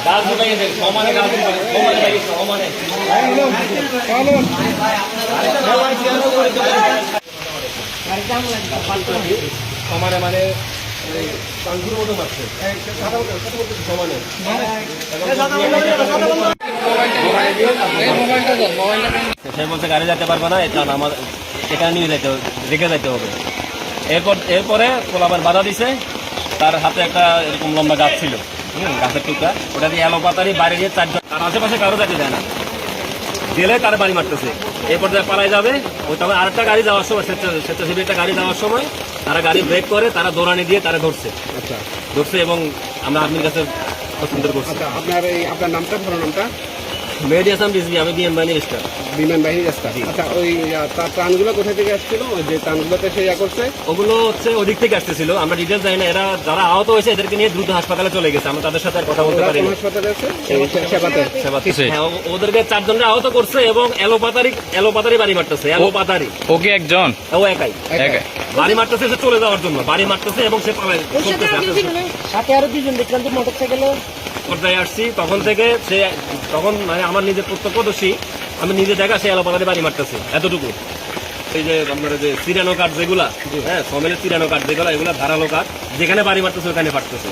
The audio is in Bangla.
গাছ ঢুকাই গেছে, সমানে গাছ ঢুকাই, সমানে গাছ, সমানে। সমানে মানে কাঙ্গুর মতো মারছে সমানে। সে বলছে গাড়ি যেতে পারবে না, এটা আমার এখানে নিয়ে যাইতে রেখে যাইতে হবে। এরপরে পোলাবার বাধা দিছে, তার হাতে একটা এরকম লম্বা গাছ ছিল, গাছের টুকরা, ওটা দিয়ে এলো পাতারি বাইরে গিয়ে চারজন, তার আশেপাশে কারো যাইতে দেয় না, গেলে তার বাড়ি মারতেছে। এরপর যা পালাই যাবে, ওই তখন আরেকটা গাড়ি যাওয়ার সময়, স্বেচ্ছাসেবী একটা গাড়ি যাওয়ার সময় তারা গাড়ি ব্রেক করে, তারা দৌড়ানি দিয়ে তারা ধরছে। আচ্ছা, ধরছে এবং আমরা আর্মির কাছে পছন্দ করছি। আচ্ছা, আপনার নামটা, পুরো নামটা? মেহেদি হাসান রিজভী, আমি বিএম বাহিনীর স্টাফ। বিমান বাহিনী রাস্তা। আচ্ছা, ওই তার ত্রাণগুলো কোথা থেকে আসছিল, ওই যে ত্রাণগুলোতে সে করছে? ওগুলো হচ্ছে ওদিক থেকে আসতেছিল, আমরা ডিটেলস জানি না। এরা যারা আহত হয়েছে এদেরকে নিয়ে দ্রুত হাসপাতালে চলে গেছে, আমরা তাদের সাথে আর কথা বলতে পারি। হাসপাতালে আছে সেবাতে। হ্যাঁ, ওদেরকে 4 জনকে আহত করছে এবং এলোপাতারি বাড়ি মারতেছে। এলোপাতারি ওকে একজন, ও একাই বাড়ি মারতেছে, সে চলে যাওয়ার জন্য বাড়ি মারতেছে এবং সে সাথে আরো 2 জন দেখলাম যে মোটরসাইকেলে পর্যায়ে আসছি। তখন মানে আমার নিজের প্রত্যক্ষদর্শী, আমি নিজে দেখা সে এলোপাতারি বাড়ি মারতেছে এতটুকু। এই যে আপনার যে সিরানো কাঠ যেগুলা, হ্যাঁ সমেলের সিরানো কাঠ যেগুলা, এগুলা ধারালো কাঠ, যেখানে বাড়ি মারতেছে ওখানে ফাটতেছে।